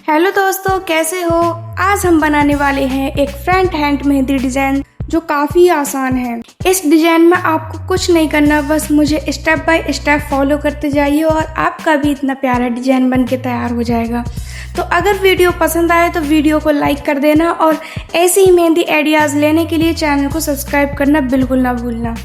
Hello दोस्तों, कैसे हो। आज हम बनाने वाले हैं एक फ्रंट हैंड मेहंदी डिजाइन जो काफ़ी आसान है। इस डिजाइन में आपको कुछ नहीं करना, बस मुझे स्टेप बाय स्टेप फॉलो करते जाइए और आपका भी इतना प्यारा डिजाइन बन के तैयार हो जाएगा। तो अगर वीडियो पसंद आए तो वीडियो को लाइक कर देना और ऐसे ही मेहंदी आइडियाज़ लेने के लिए चैनल को सब्सक्राइब करना बिल्कुल ना भूलना।